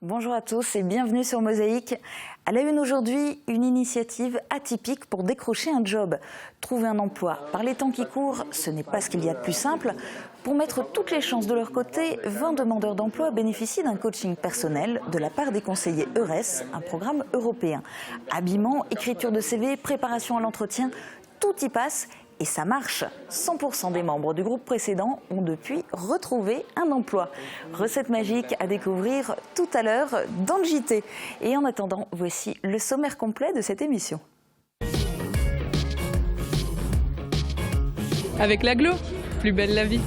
Bonjour à tous et bienvenue sur Mosaïque. À la une aujourd'hui, une initiative atypique pour décrocher un job. Trouver un emploi par les temps qui courent, ce n'est pas ce qu'il y a de plus simple. Pour mettre toutes les chances de leur côté, 20 demandeurs d'emploi bénéficient d'un coaching personnel de la part des conseillers EURES, un programme européen. Habillement, écriture de CV, préparation à l'entretien, tout y passe. Et ça marche. 100% des membres du groupe précédent ont depuis retrouvé un emploi. Recette magique à découvrir tout à l'heure dans le JT. Et en attendant, voici le sommaire complet de cette émission. Avec l'Aglo, plus belle la vie.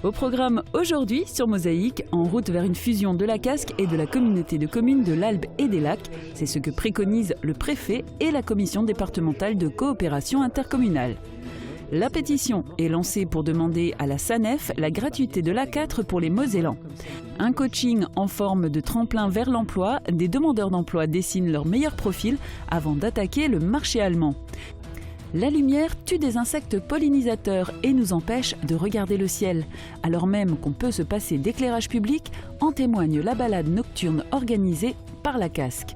Au programme aujourd'hui sur Mosaïque, en route vers une fusion de la Casque et de la communauté de communes de l'Albe et des Lacs. C'est ce que préconisent le préfet et la commission départementale de coopération intercommunale. La pétition est lancée pour demander à la SANEF la gratuité de l'A4 pour les Mosellans. Un coaching en forme de tremplin vers l'emploi, des demandeurs d'emploi dessinent leur meilleur profil avant d'attaquer le marché allemand. La lumière tue des insectes pollinisateurs et nous empêche de regarder le ciel. Alors même qu'on peut se passer d'éclairage public, en témoigne la balade nocturne organisée par la Casque.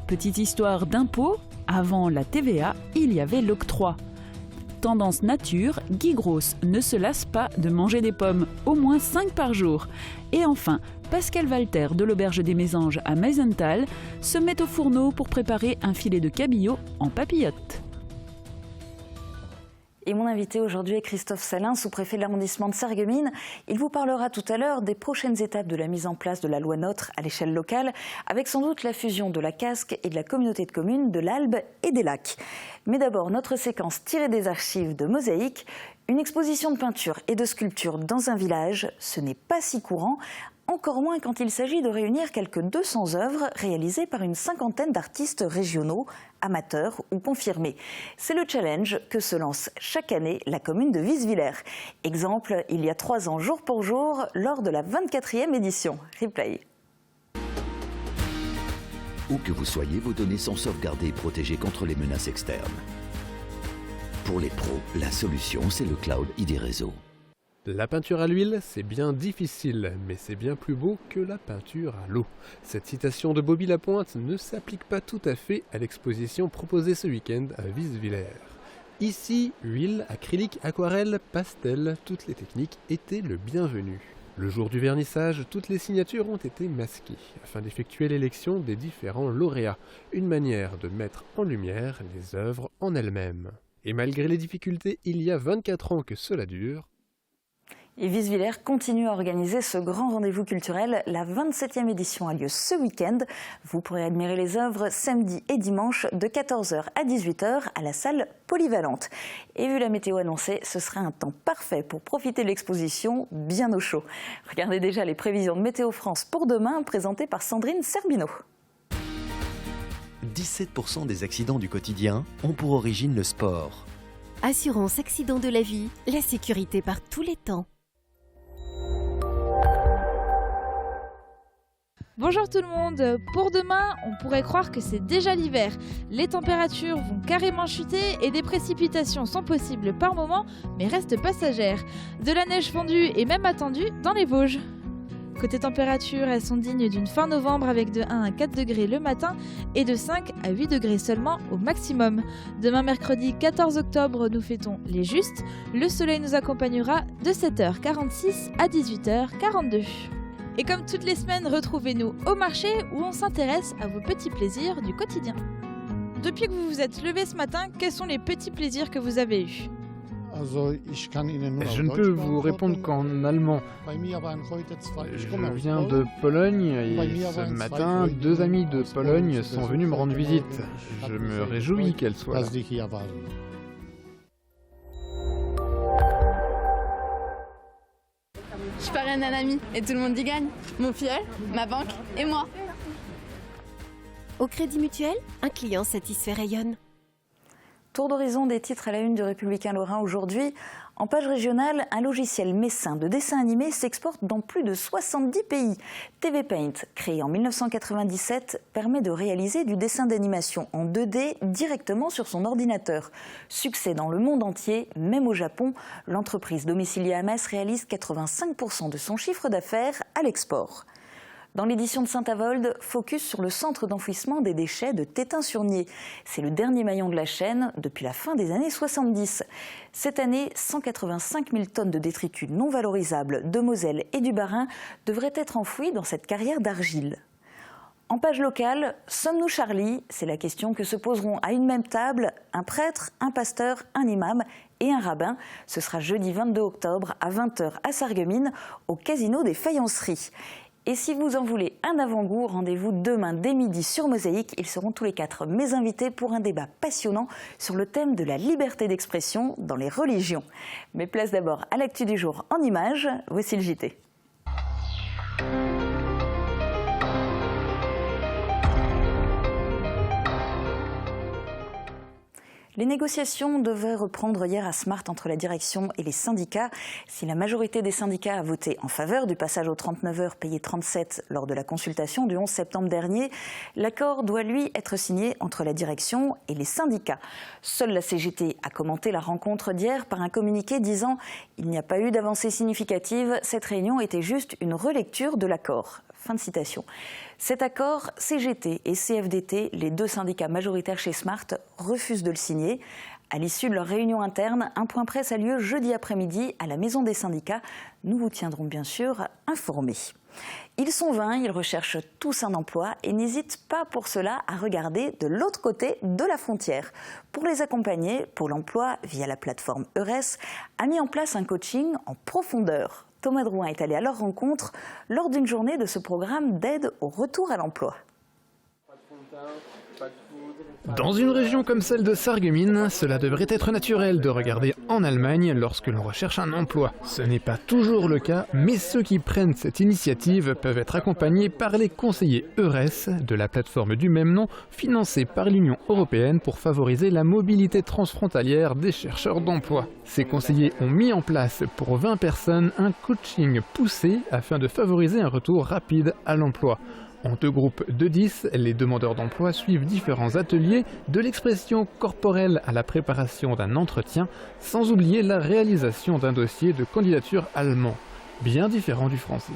Petite histoire d'impôt, avant la TVA, il y avait l'octroi. Tendance nature, Guy Grosse ne se lasse pas de manger des pommes, au moins 5 par jour. Et enfin, Pascal Walter de l'Auberge des Mésanges à Meisenthal se met au fourneau pour préparer un filet de cabillaud en papillote. Et mon invité aujourd'hui est Christophe Salin, sous-préfet de l'arrondissement de Sarreguemines. Il vous parlera tout à l'heure des prochaines étapes de la mise en place de la loi NOTRe à l'échelle locale, avec sans doute la fusion de la Casque et de la communauté de communes de l'Albe et des Lacs. Mais d'abord, notre séquence tirée des archives de Mosaïque. Une exposition de peinture et de sculpture dans un village, ce n'est pas si courant, encore moins quand il s'agit de réunir quelques 200 œuvres réalisées par une cinquantaine d'artistes régionaux, amateurs ou confirmés. C'est le challenge que se lance chaque année la commune de Visvillers. Exemple, il y a 3 ans, jour pour jour, lors de la 24e édition. Replay. Où que vous soyez, vos données sont sauvegardées et protégées contre les menaces externes. Pour les pros, la solution, c'est le cloud ID Réseau. La peinture à l'huile, c'est bien difficile, mais c'est bien plus beau que la peinture à l'eau. Cette citation de Bobby Lapointe ne s'applique pas tout à fait à l'exposition proposée ce week-end à Visvillers. Ici, huile, acrylique, aquarelle, pastel, toutes les techniques étaient le bienvenu. Le jour du vernissage, toutes les signatures ont été masquées, afin d'effectuer l'élection des différents lauréats, une manière de mettre en lumière les œuvres en elles-mêmes. Et malgré les difficultés, il y a 24 ans que cela dure, et Visvillers continue à organiser ce grand rendez-vous culturel. La 27e édition a lieu ce week-end. Vous pourrez admirer les œuvres samedi et dimanche de 14h à 18h à la salle polyvalente. Et vu la météo annoncée, ce serait un temps parfait pour profiter de l'exposition bien au chaud. Regardez déjà les prévisions de Météo France pour demain, présentées par Sandrine Serbino. 17% des accidents du quotidien ont pour origine le sport. Assurance accident de la vie, la sécurité par tous les temps. Bonjour tout le monde, pour demain, on pourrait croire que c'est déjà l'hiver. Les températures vont carrément chuter et des précipitations sont possibles par moment, mais restent passagères. De la neige fondue est même attendue dans les Vosges. Côté température, elles sont dignes d'une fin novembre avec de 1 à 4 degrés le matin et de 5 à 8 degrés seulement au maximum. Demain mercredi 14 octobre, nous fêtons les Justes. Le soleil nous accompagnera de 7h46 à 18h42. Et comme toutes les semaines, retrouvez-nous au marché où on s'intéresse à vos petits plaisirs du quotidien. Depuis que vous vous êtes levé ce matin, quels sont les petits plaisirs que vous avez eus ? Je ne peux vous répondre qu'en allemand. Je viens de Pologne et ce matin, 2 amis de Pologne sont venus me rendre visite. Je me réjouis qu'elles soient là. Je parraine un ami et tout le monde y gagne. Mon filleul, ma banque et moi. Au Crédit Mutuel, un client satisfait rayonne. Tour d'horizon des titres à la une du Républicain Lorrain aujourd'hui. En page régionale, un logiciel messin de dessin animé s'exporte dans plus de 70 pays. TV Paint, créé en 1997, permet de réaliser du dessin d'animation en 2D directement sur son ordinateur. Succès dans le monde entier, même au Japon, l'entreprise domiciliée à Metz réalise 85% de son chiffre d'affaires à l'export. Dans l'édition de Saint-Avold, focus sur le centre d'enfouissement des déchets de Tétin-sur-Nied. C'est le dernier maillon de la chaîne depuis la fin des années 70. Cette année, 185 000 tonnes de détritus non valorisables de Moselle et du Bas-Rhin devraient être enfouies dans cette carrière d'argile. En page locale, sommes-nous Charlie? C'est la question que se poseront à une même table un prêtre, un pasteur, un imam et un rabbin. Ce sera jeudi 22 octobre à 20h à Sarreguemines, au Casino des Faïenceries. Et si vous en voulez un avant-goût, rendez-vous demain dès midi sur Mosaïque. Ils seront tous les 4 mes invités pour un débat passionnant sur le thème de la liberté d'expression dans les religions. Mais place d'abord à l'actu du jour en images. Voici le JT. Les négociations devaient reprendre hier à Smart entre la direction et les syndicats. Si la majorité des syndicats a voté en faveur du passage aux 39 heures payées 37 lors de la consultation du 11 septembre dernier, l'accord doit lui être signé entre la direction et les syndicats. Seule la CGT a commenté la rencontre d'hier par un communiqué disant « Il n'y a pas eu d'avancée significative, cette réunion était juste une relecture de l'accord ». Fin de citation. Cet accord, CGT et CFDT, les 2 syndicats majoritaires chez Smart, refusent de le signer. À l'issue de leur réunion interne, un point presse a lieu jeudi après-midi à la Maison des syndicats. Nous vous tiendrons bien sûr informés. Ils sont 20, ils recherchent tous un emploi et n'hésitent pas pour cela à regarder de l'autre côté de la frontière. Pour les accompagner, Pôle emploi, via la plateforme EURES, a mis en place un coaching en profondeur. Thomas Drouin est allé à leur rencontre lors d'une journée de ce programme d'aide au retour à l'emploi. Dans une région comme celle de Sarreguemines, cela devrait être naturel de regarder en Allemagne lorsque l'on recherche un emploi. Ce n'est pas toujours le cas, mais ceux qui prennent cette initiative peuvent être accompagnés par les conseillers EURES de la plateforme du même nom, financée par l'Union européenne pour favoriser la mobilité transfrontalière des chercheurs d'emploi. Ces conseillers ont mis en place pour 20 personnes un coaching poussé afin de favoriser un retour rapide à l'emploi. En 2 groupes de 10, les demandeurs d'emploi suivent différents ateliers, de l'expression corporelle à la préparation d'un entretien, sans oublier la réalisation d'un dossier de candidature allemand, bien différent du français.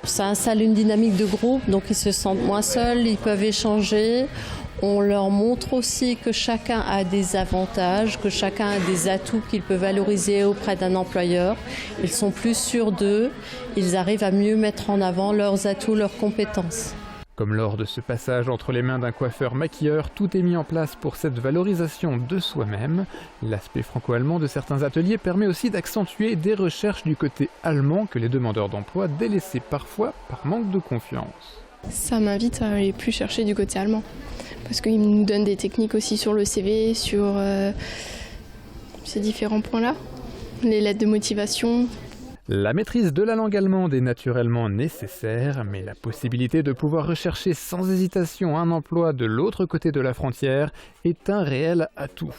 Ça installe une dynamique de groupe, donc ils se sentent moins seuls, ils peuvent échanger. On leur montre aussi que chacun a des avantages, que chacun a des atouts qu'il peut valoriser auprès d'un employeur. Ils sont plus sûrs d'eux, ils arrivent à mieux mettre en avant leurs atouts, leurs compétences. Comme lors de ce passage entre les mains d'un coiffeur-maquilleur, tout est mis en place pour cette valorisation de soi-même. L'aspect franco-allemand de certains ateliers permet aussi d'accentuer des recherches du côté allemand que les demandeurs d'emploi délaissaient parfois par manque de confiance. Ça m'invite à aller plus chercher du côté allemand, parce qu'ils nous donnent des techniques aussi sur le CV, sur ces différents points-là, les lettres de motivation. La maîtrise de la langue allemande est naturellement nécessaire, mais la possibilité de pouvoir rechercher sans hésitation un emploi de l'autre côté de la frontière est un réel atout.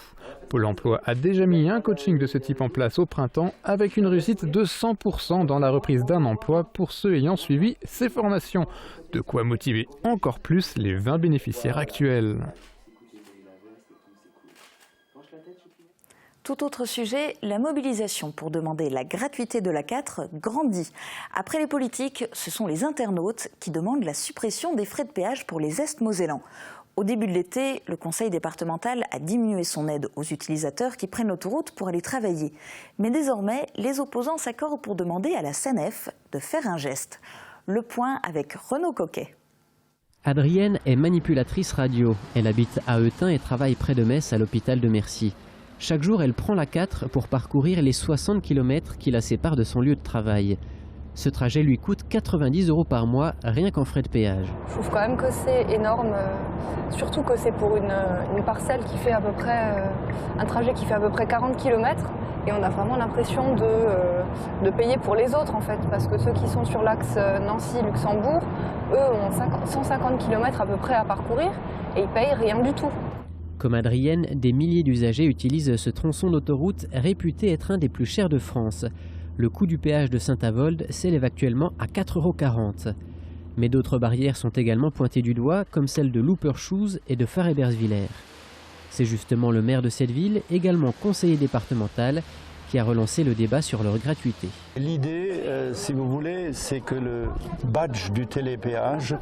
Pôle emploi a déjà mis un coaching de ce type en place au printemps avec une réussite de 100% dans la reprise d'un emploi pour ceux ayant suivi ces formations. De quoi motiver encore plus les 20 bénéficiaires actuels. Tout autre sujet, la mobilisation pour demander la gratuité de l'A4 grandit. Après les politiques, ce sont les internautes qui demandent la suppression des frais de péage pour les Est-Mosellans. Au début de l'été, le conseil départemental a diminué son aide aux utilisateurs qui prennent l'autoroute pour aller travailler. Mais désormais, les opposants s'accordent pour demander à la SANEF de faire un geste. Le point avec Renaud Coquet. Adrienne est manipulatrice radio. Elle habite à Eutin et travaille près de Metz à l'hôpital de Mercy. Chaque jour, elle prend l'A4 pour parcourir les 60 km qui la séparent de son lieu de travail. Ce trajet lui coûte 90 € par mois, rien qu'en frais de péage. Je trouve quand même que c'est énorme, surtout que c'est pour une parcelle qui fait à peu près, un trajet qui fait à peu près 40 km. Et on a vraiment l'impression de payer pour les autres en fait, parce que ceux qui sont sur l'axe Nancy-Luxembourg, eux ont 150 km à peu près à parcourir et ils payent rien du tout. Comme Adrienne, des milliers d'usagers utilisent ce tronçon d'autoroute réputé être un des plus chers de France. Le coût du péage de Saint-Avold s'élève actuellement à 4,40 €. Mais d'autres barrières sont également pointées du doigt, comme celle de Loupershoes et de Far-Ebersviller. C'est justement le maire de cette ville, également conseiller départemental, qui a relancé le débat sur leur gratuité. L'idée, si vous voulez, c'est que le badge du télépéage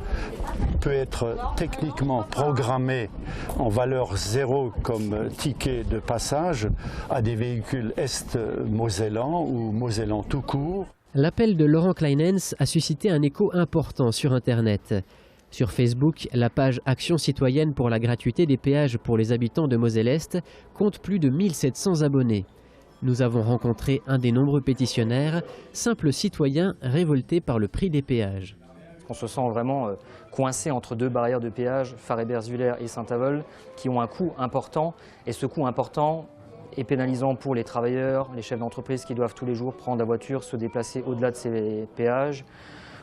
peut être techniquement programmé en valeur 0 comme ticket de passage à des véhicules est-mosellans ou mosellans tout court. L'appel de Laurent Kleinens a suscité un écho important sur Internet. Sur Facebook, la page Action citoyenne pour la gratuité des péages pour les habitants de Moselle-Est compte plus de 1700 abonnés. Nous avons rencontré un des nombreux pétitionnaires, simple citoyen révolté par le prix des péages. On se sent vraiment coincé entre deux barrières de péage, Far-Ebersviller et Saint-Avold, qui ont un coût important. Et ce coût important est pénalisant pour les travailleurs, les chefs d'entreprise qui doivent tous les jours prendre la voiture, se déplacer au-delà de ces péages.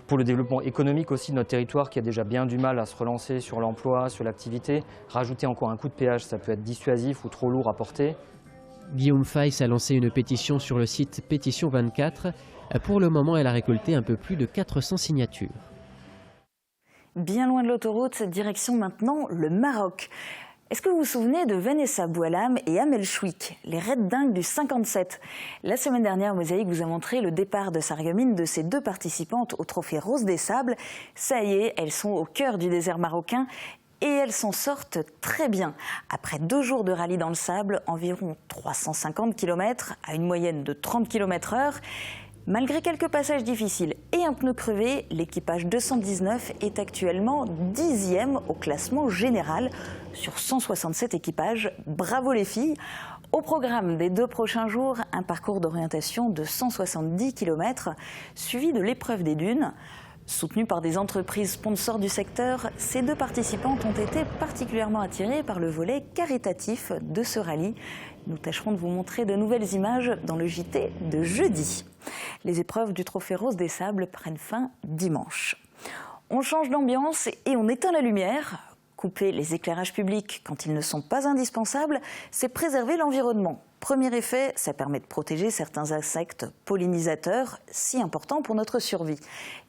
Pour le développement économique aussi de notre territoire qui a déjà bien du mal à se relancer sur l'emploi, sur l'activité. Rajouter encore un coût de péage, ça peut être dissuasif ou trop lourd à porter. Guillaume Feiss a lancé une pétition sur le site Pétition 24. Pour le moment, elle a récolté un peu plus de 400 signatures. Bien loin de l'autoroute, direction maintenant le Maroc. Est-ce que vous vous souvenez de Vanessa Boualam et Amel Chouik, les Red Dingues du 57? La semaine dernière, Mosaïque vous a montré le départ de Sarreguemines de ces deux participantes au Trophée Rose des Sables. Ça y est, elles sont au cœur du désert marocain. Et elles s'en sortent très bien. Après 2 jours de rallye dans le sable, environ 350 km à une moyenne de 30 km/h, malgré quelques passages difficiles et un pneu crevé, l'équipage 219 est actuellement 10e au classement général sur 167 équipages. Bravo les filles! Au programme des 2 prochains jours, un parcours d'orientation de 170 km, suivi de l'épreuve des dunes. Soutenues par des entreprises sponsors du secteur, ces 2 participantes ont été particulièrement attirées par le volet caritatif de ce rallye. Nous tâcherons de vous montrer de nouvelles images dans le JT de jeudi. Les épreuves du Trophée Rose des Sables prennent fin dimanche. On change d'ambiance et on éteint la lumière. Couper les éclairages publics quand ils ne sont pas indispensables, c'est préserver l'environnement. Premier effet, ça permet de protéger certains insectes pollinisateurs, si importants pour notre survie.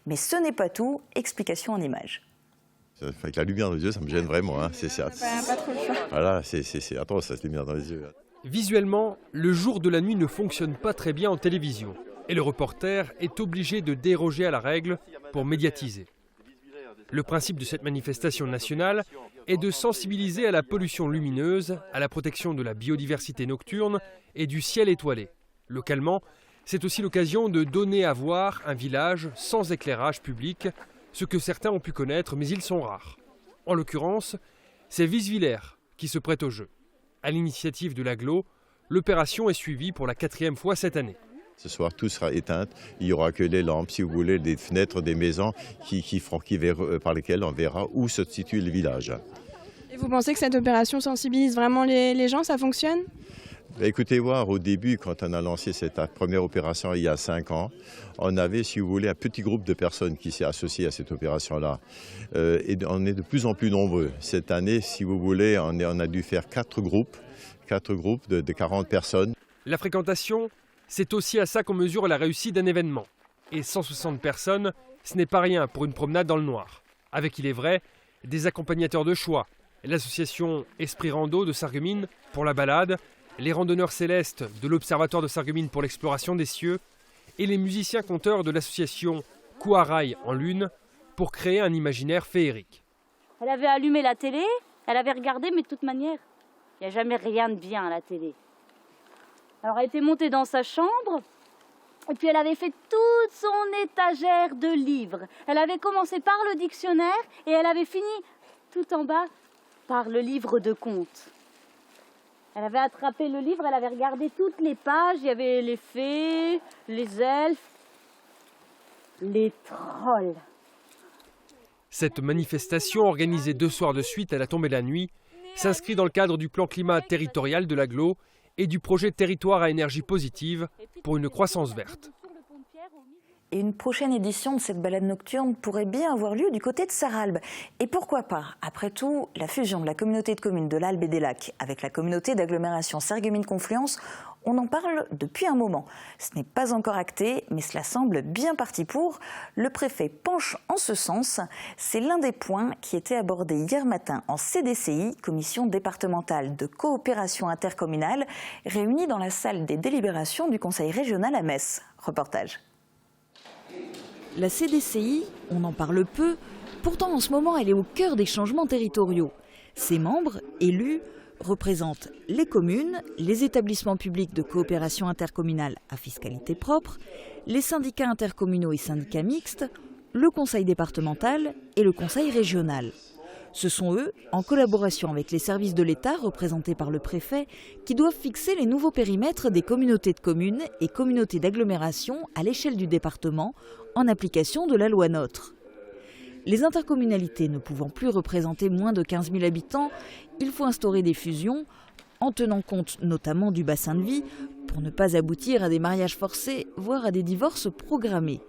Mais ce n'est pas tout, explication en images. Avec la lumière dans les yeux, ça me gêne vraiment. Hein. Pas trop le choix. Voilà, c'est atroce, cette lumière dans les yeux. Visuellement, le jour de la nuit ne fonctionne pas très bien en télévision. Et le reporter est obligé de déroger à la règle pour médiatiser. Le principe de cette manifestation nationale est de sensibiliser à la pollution lumineuse, à la protection de la biodiversité nocturne et du ciel étoilé. Localement, c'est aussi l'occasion de donner à voir un village sans éclairage public, ce que certains ont pu connaître, mais ils sont rares. En l'occurrence, c'est Visvillers qui se prête au jeu. À l'initiative de l'agglo, l'opération est suivie pour la 4e fois cette année. Ce soir, tout sera éteint. Il n'y aura que les lampes, si vous voulez, des fenêtres des maisons par lesquelles on verra où se situe le village. Et vous pensez que cette opération sensibilise vraiment les gens, ça fonctionne ? Écoutez voir, au début, quand on a lancé cette première opération il y a 5 ans, on avait, si vous voulez, un petit groupe de personnes qui s'est associé à cette opération-là. Et on est de plus en plus nombreux. Cette année, si vous voulez, on a dû faire 4 groupes de 40 personnes. La fréquentation, c'est aussi à ça qu'on mesure la réussite d'un événement. Et 160 personnes, ce n'est pas rien pour une promenade dans le noir. Avec, il est vrai, des accompagnateurs de choix. L'association Esprit Rando de Sarreguemines pour la balade, les randonneurs célestes de l'Observatoire de Sarreguemines pour l'exploration des cieux et les musiciens-conteurs de l'association Kouaraï en Lune pour créer un imaginaire féerique. Elle avait allumé la télé, elle avait regardé, mais de toute manière, il n'y a jamais rien de bien à la télé. Alors elle était montée dans sa chambre, et puis elle avait fait toute son étagère de livres. Elle avait commencé par le dictionnaire, et elle avait fini tout en bas par le livre de contes. Elle avait attrapé le livre, elle avait regardé toutes les pages, il y avait les fées, les elfes, les trolls. Cette manifestation, organisée 2 soirs de suite à la tombée de la nuit, s'inscrit dans le cadre du plan climat territorial de l'agglo et du projet Territoire à énergie positive pour une croissance verte. Et une prochaine édition de cette balade nocturne pourrait bien avoir lieu du côté de Sarralbe. Et pourquoi pas? Après tout, la fusion de la communauté de communes de l'Albe et des Lacs avec la communauté d'agglomération Sarreguemines-Confluence, on en parle depuis un moment. Ce n'est pas encore acté, mais cela semble bien parti pour. Le préfet penche en ce sens. C'est l'un des points qui était abordé hier matin en CDCI, commission départementale de coopération intercommunale, réunie dans la salle des délibérations du Conseil régional à Metz. Reportage. La CDCI, on en parle peu, pourtant en ce moment elle est au cœur des changements territoriaux. Ses membres, élus, représentent les communes, les établissements publics de coopération intercommunale à fiscalité propre, les syndicats intercommunaux et syndicats mixtes, le conseil départemental et le conseil régional. Ce sont eux, en collaboration avec les services de l'État représentés par le préfet, qui doivent fixer les nouveaux périmètres des communautés de communes et communautés d'agglomération à l'échelle du département, en application de la loi NOTRe. Les intercommunalités ne pouvant plus représenter moins de 15 000 habitants, il faut instaurer des fusions, en tenant compte notamment du bassin de vie, pour ne pas aboutir à des mariages forcés, voire à des divorces programmés.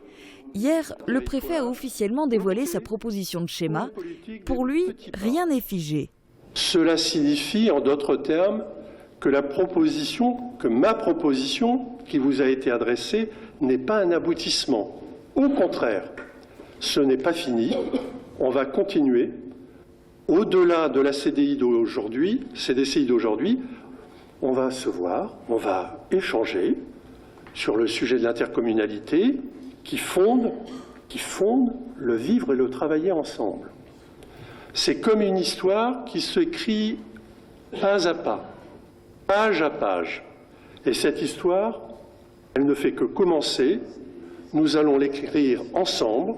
Hier, le préfet a officiellement dévoilé sa proposition de schéma. Pour lui, rien n'est figé. Cela signifie, en d'autres termes, que ma proposition qui vous a été adressée n'est pas un aboutissement. Au contraire, ce n'est pas fini. On va continuer. Au-delà de la CDCI d'aujourd'hui, on va se voir, on va échanger sur le sujet de l'intercommunalité qui fonde le vivre et le travailler ensemble. C'est comme une histoire qui s'écrit pas à pas, page à page. Et cette histoire, elle ne fait que commencer. Nous allons l'écrire ensemble,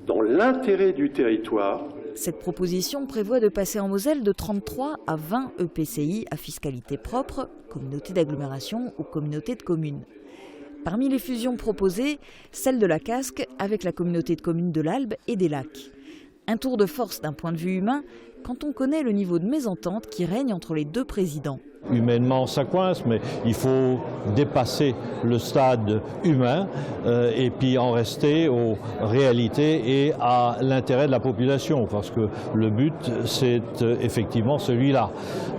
dans l'intérêt du territoire. Cette proposition prévoit de passer en Moselle de 33 à 20 EPCI à fiscalité propre, communauté d'agglomération ou communauté de communes. Parmi les fusions proposées, celle de la Casque avec la communauté de communes de l'Albe et des Lacs. Un tour de force d'un point de vue humain quand on connaît le niveau de mésentente qui règne entre les deux présidents. Humainement, ça coince, mais il faut dépasser le stade humain et puis en rester aux réalités et à l'intérêt de la population, parce que le but, c'est effectivement celui-là.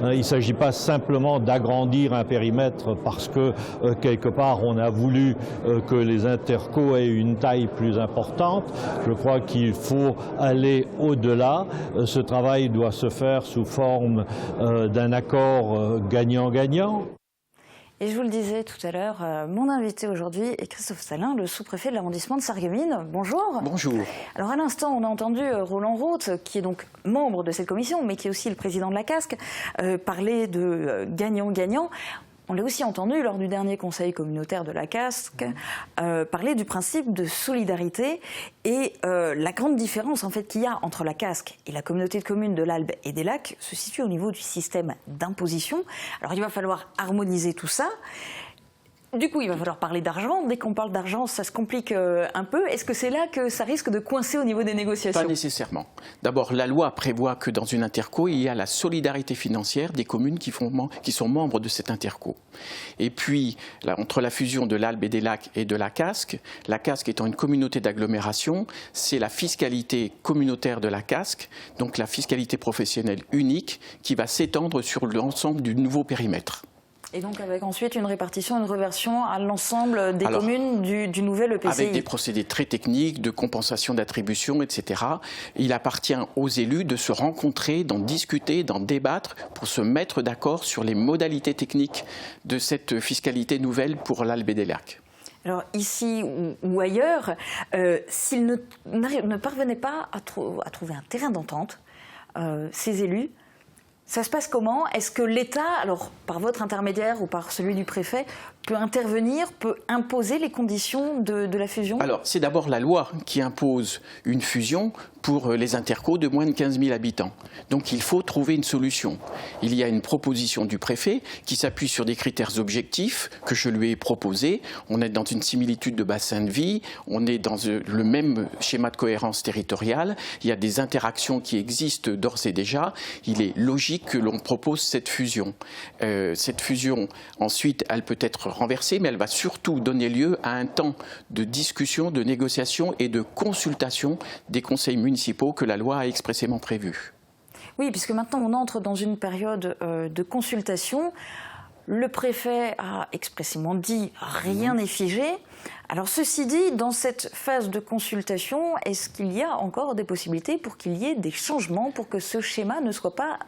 Il ne s'agit pas simplement d'agrandir un périmètre parce que quelque part on a voulu que les intercos aient une taille plus importante. Je crois qu'il faut aller au-delà. Ce travail doit se faire sous forme d'un accord gagnant-gagnant. Et je vous le disais tout à l'heure, mon invité aujourd'hui est Christophe Salin, le sous-préfet de l'arrondissement de Sarreguemines. Bonjour. Bonjour. Alors à l'instant, on a entendu Roland Roth, qui est donc membre de cette commission, mais qui est aussi le président de la Casque, parler de gagnant-gagnant. On l'a aussi entendu lors du dernier conseil communautaire de la Casque parler du principe de solidarité et la grande différence en fait qu'il y a entre la Casque et la communauté de communes de l'Albe et des Lacs se situe au niveau du système d'imposition. Alors il va falloir harmoniser tout ça. Du coup, il va falloir parler d'argent. Dès qu'on parle d'argent, ça se complique un peu. Est-ce que c'est là que ça risque de coincer au niveau des négociations? Pas nécessairement. D'abord, la loi prévoit que dans une interco, il y a la solidarité financière des communes qui sont membres de cette interco. Et puis, là, entre la fusion de l'Albe et des Lacs et de la Casque étant une communauté d'agglomération, c'est la fiscalité communautaire de la Casque, donc la fiscalité professionnelle unique, qui va s'étendre sur l'ensemble du nouveau périmètre. Et donc avec ensuite une répartition, une reversion à l'ensemble des communes du nouvel EPCI. Avec des procédés très techniques, de compensation d'attribution, etc. Il appartient aux élus de se rencontrer, d'en discuter, d'en débattre pour se mettre d'accord sur les modalités techniques de cette fiscalité nouvelle pour l'Albe et des Lacs. Alors ici ou ailleurs, s'ils ne parvenaient pas à trouver un terrain d'entente, ces élus, ça se passe comment? Est-ce que l'État, alors par votre intermédiaire ou par celui du préfet, peut intervenir, peut imposer les conditions de la fusion? Alors c'est d'abord la loi qui impose une fusion pour les intercos de moins de 15 000 habitants. Donc il faut trouver une solution. Il y a une proposition du préfet qui s'appuie sur des critères objectifs que je lui ai proposés. On est dans une similitude de bassin de vie, on est dans le même schéma de cohérence territoriale, il y a des interactions qui existent d'ores et déjà. Il est logique que l'on propose cette fusion. Cette fusion, ensuite, elle peut être renversée, mais elle va surtout donner lieu à un temps de discussion, de négociation et de consultation des conseils municipaux que la loi a expressément prévu. Oui, puisque maintenant on entre dans une période de consultation. Le préfet a expressément dit rien n'est figé. Alors ceci dit, dans cette phase de consultation, est-ce qu'il y a encore des possibilités pour qu'il y ait des changements, pour que ce schéma ne soit pas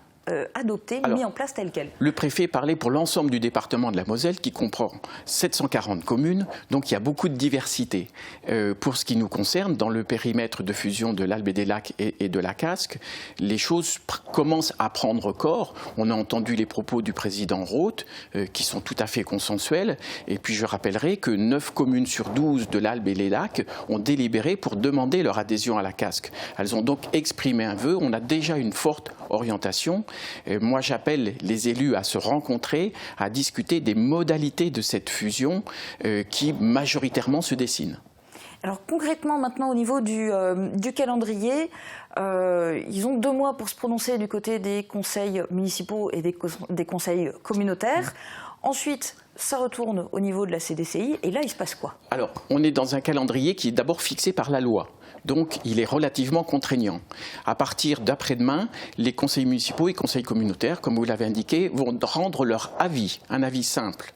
adopté, mis en place tel quel? Le préfet parlait pour l'ensemble du département de la Moselle qui comprend 740 communes, donc il y a beaucoup de diversité. Pour ce qui nous concerne, dans le périmètre de fusion de l'Albe et des Lacs et de la Casque, les choses commencent à prendre corps. On a entendu les propos du président Roth qui sont tout à fait consensuels. Et puis je rappellerai que 9 communes sur 12 de l'Albe et les Lacs ont délibéré pour demander leur adhésion à la Casque. Elles ont donc exprimé un vœu. On a déjà une forte orientation. Moi, j'appelle les élus à se rencontrer, à discuter des modalités de cette fusion qui majoritairement se dessinent. Alors concrètement, maintenant, au niveau du calendrier, ils ont 2 mois pour se prononcer du côté des conseils municipaux et des conseils communautaires. Ensuite, ça retourne au niveau de la CDCI et là, il se passe quoi? Alors, on est dans un calendrier qui est d'abord fixé par la loi. Donc, il est relativement contraignant. À partir d'après-demain, les conseils municipaux et conseils communautaires, comme vous l'avez indiqué, vont rendre leur avis, un avis simple.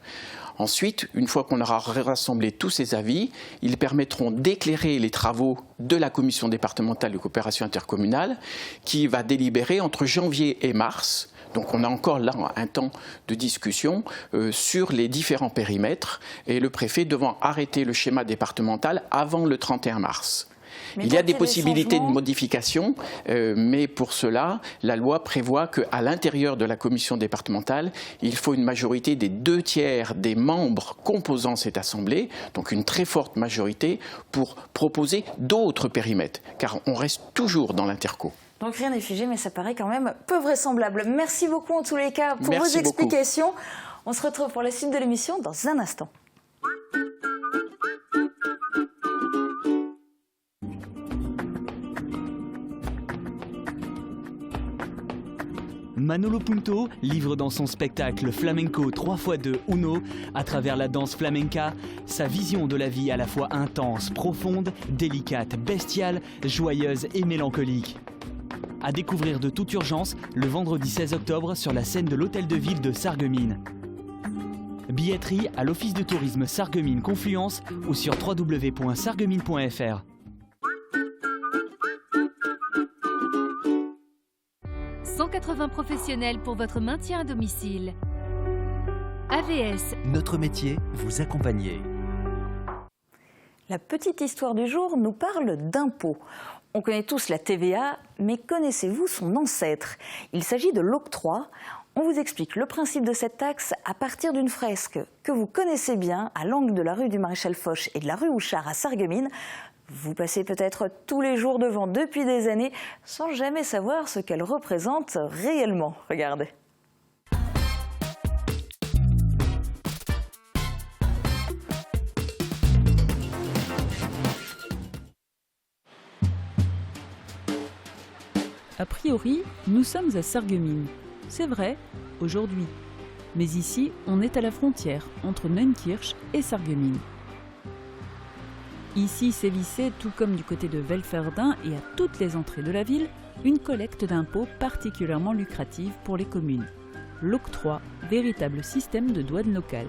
Ensuite, une fois qu'on aura rassemblé tous ces avis, ils permettront d'éclairer les travaux de la commission départementale de coopération intercommunale qui va délibérer entre janvier et mars. Donc on a encore là un temps de discussion sur les différents périmètres et le préfet devant arrêter le schéma départemental avant le 31 mars. Il y a des possibilités de modification, mais pour cela, la loi prévoit qu'à l'intérieur de la commission départementale, il faut une majorité des 2/3 des membres composant cette assemblée, donc une très forte majorité, pour proposer d'autres périmètres, car on reste toujours dans l'interco. Donc rien n'est figé, mais ça paraît quand même peu vraisemblable. Merci beaucoup en tous les cas pour vos explications. On se retrouve pour la suite de l'émission dans un instant. Manolo Punto livre dans son spectacle flamenco 3x2 Uno, à travers la danse flamenca, sa vision de la vie à la fois intense, profonde, délicate, bestiale, joyeuse et mélancolique. À découvrir de toute urgence le vendredi 16 octobre sur la scène de l'Hôtel de Ville de Sarreguemines. Billetterie à l'Office de tourisme Sarreguemines Confluence ou sur www.sarreguemines.fr. 180 professionnels pour votre maintien à domicile. AVS. Notre métier, vous accompagner. La petite histoire du jour nous parle d'impôts. On connaît tous la TVA, mais connaissez-vous son ancêtre? Il s'agit de l'octroi. On vous explique le principe de cette taxe à partir d'une fresque que vous connaissez bien à l'angle de la rue du Maréchal Foch et de la rue Houchard à Sarreguemines. Vous passez peut-être tous les jours devant depuis des années sans jamais savoir ce qu'elle représente réellement. Regardez. A priori, nous sommes à Sarreguemines. C'est vrai, aujourd'hui. Mais ici, on est à la frontière entre Neunkirch et Sarreguemines. Ici sévissait, tout comme du côté de Velferdin et à toutes les entrées de la ville, une collecte d'impôts particulièrement lucrative pour les communes. L'octroi, véritable système de douane locale.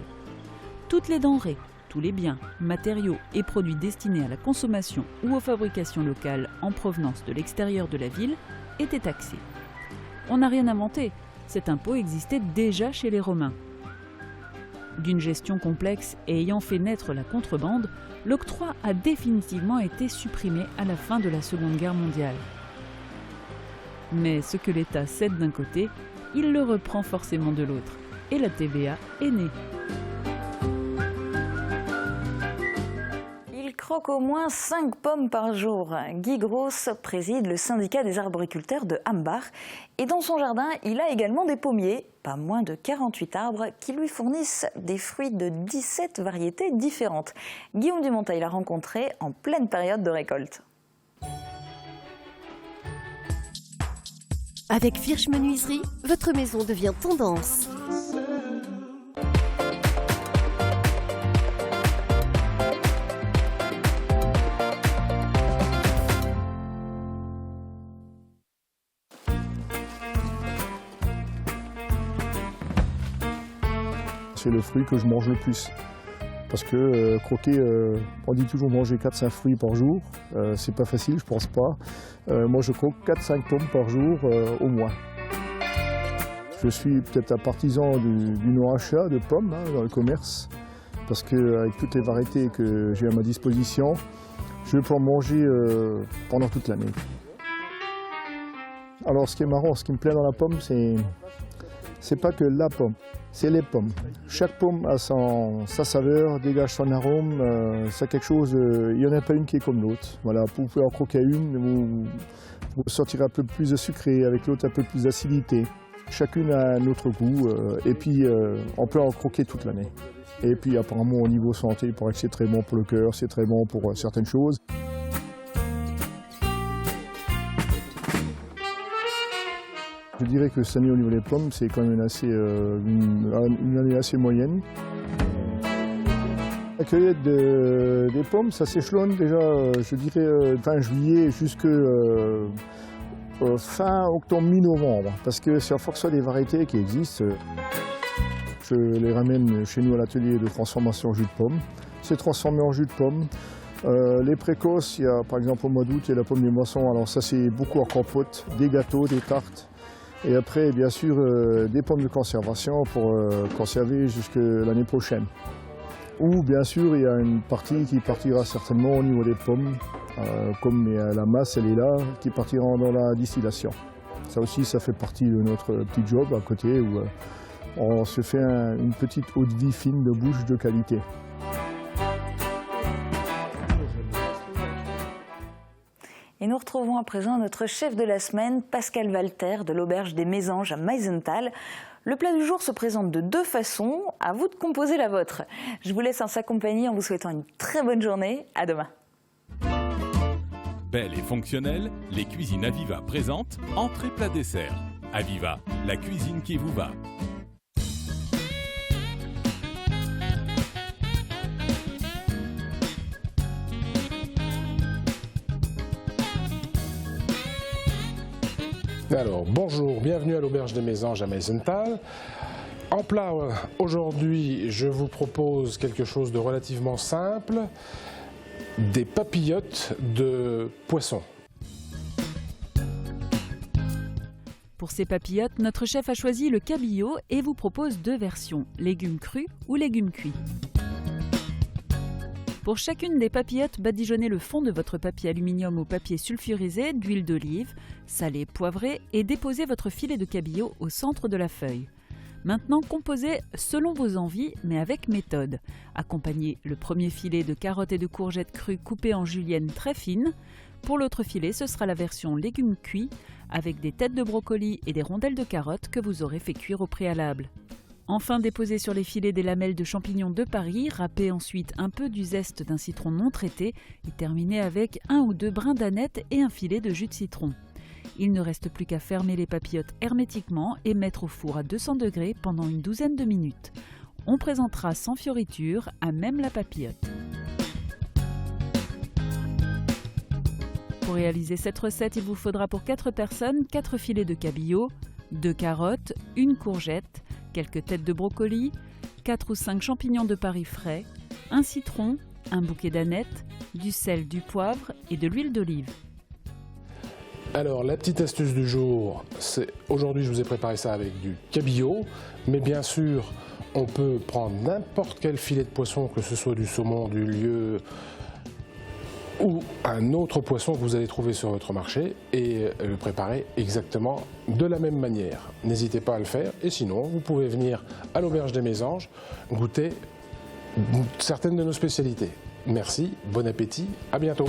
Toutes les denrées, tous les biens, matériaux et produits destinés à la consommation ou aux fabrications locales en provenance de l'extérieur de la ville étaient taxés. On n'a rien inventé, cet impôt existait déjà chez les Romains. D'une gestion complexe et ayant fait naître la contrebande, l'octroi a définitivement été supprimé à la fin de la Seconde Guerre mondiale. Mais ce que l'État cède d'un côté, il le reprend forcément de l'autre. Et la TVA est née. croque au moins 5 pommes par jour. Guy Gross préside le syndicat des arboriculteurs de Hambach. Et dans son jardin, il a également des pommiers, pas moins de 48 arbres, qui lui fournissent des fruits de 17 variétés différentes. Guillaume Dumonteil l'a rencontré en pleine période de récolte. Avec Firsch Menuiserie, votre maison devient tendance. C'est le fruit que je mange le plus. Parce que croquer, on dit toujours manger 4-5 fruits par jour, c'est pas facile, je pense pas. Moi je croque 4-5 pommes par jour au moins. Je suis peut-être un partisan du non-achat de pommes dans le commerce, parce qu'avec toutes les variétés que j'ai à ma disposition, je peux en manger pendant toute l'année. Alors ce qui est marrant, ce qui me plaît dans la pomme, c'est pas que la pomme, c'est les pommes. Chaque pomme a sa saveur, dégage son arôme, c'est quelque chose, il n'y en a pas une qui est comme l'autre. Voilà, vous pouvez en croquer une, vous sortirez un peu plus de sucré, avec l'autre un peu plus d'acidité. Chacune a un autre goût, et puis on peut en croquer toute l'année. Et puis apparemment au niveau santé, il paraît que c'est très bon pour le cœur, c'est très bon pour certaines choses. Je dirais que cette année au niveau des pommes, c'est quand même une année assez moyenne. La cueillette des pommes, ça s'échelonne déjà, je dirais, fin juillet jusqu'à fin octobre, mi-novembre. Parce que c'est en fonction des variétés qui existent. Je les ramène chez nous à l'atelier de transformation en jus de pomme. C'est transformé en jus de pomme. Les précoces, il y a par exemple au mois d'août, il y a la pomme des moissons. Alors ça c'est beaucoup en compote, des gâteaux, des tartes. Et après, bien sûr, des pommes de conservation pour conserver jusqu'à l'année prochaine. Ou bien sûr, il y a une partie qui partira certainement au niveau des pommes, comme la masse, elle est là, qui partira dans la distillation. Ça aussi, ça fait partie de notre petit job à côté où on se fait une petite eau de vie fine de bouche de qualité. Et nous retrouvons à présent notre chef de la semaine, Pascal Walter, de l'Auberge des Mésanges à Meisenthal. Le plat du jour se présente de 2 façons, à vous de composer la vôtre. Je vous laisse en s'accompagner en vous souhaitant une très bonne journée. À demain. Belle et fonctionnelle, les cuisines Aviva présentent entrée plat dessert. Aviva, la cuisine qui vous va. Alors, bonjour, bienvenue à l'Auberge des Mésanges à Meisenthal. En plat, aujourd'hui, je vous propose quelque chose de relativement simple, des papillotes de poisson. Pour ces papillotes, notre chef a choisi le cabillaud et vous propose 2 versions, légumes crus ou légumes cuits. Pour chacune des papillotes, badigeonnez le fond de votre papier aluminium au papier sulfurisé d'huile d'olive, salé, poivré et déposez votre filet de cabillaud au centre de la feuille. Maintenant, composez selon vos envies, mais avec méthode. Accompagnez le premier filet de carottes et de courgettes crues coupées en julienne très fines. Pour l'autre filet, ce sera la version légumes cuits, avec des têtes de brocoli et des rondelles de carottes que vous aurez fait cuire au préalable. Enfin, déposez sur les filets des lamelles de champignons de Paris, râpez ensuite un peu du zeste d'un citron non traité et terminez avec 1 ou 2 brins d'aneth et un filet de jus de citron. Il ne reste plus qu'à fermer les papillotes hermétiquement et mettre au four à 200 degrés pendant une douzaine de minutes. On présentera sans fioriture à même la papillote. Pour réaliser cette recette, il vous faudra pour 4 personnes 4 filets de cabillaud, 2 carottes, 1 courgette, quelques têtes de brocoli, 4 ou 5 champignons de Paris frais, un citron, un bouquet d'aneth, du sel, du poivre et de l'huile d'olive. Alors, la petite astuce du jour, c'est aujourd'hui je vous ai préparé ça avec du cabillaud, mais bien sûr, on peut prendre n'importe quel filet de poisson, que ce soit du saumon, du lieu ou un autre poisson que vous allez trouver sur votre marché et le préparer exactement de la même manière. N'hésitez pas à le faire et sinon, vous pouvez venir à l'Auberge des Mésanges goûter certaines de nos spécialités. Merci, bon appétit, à bientôt.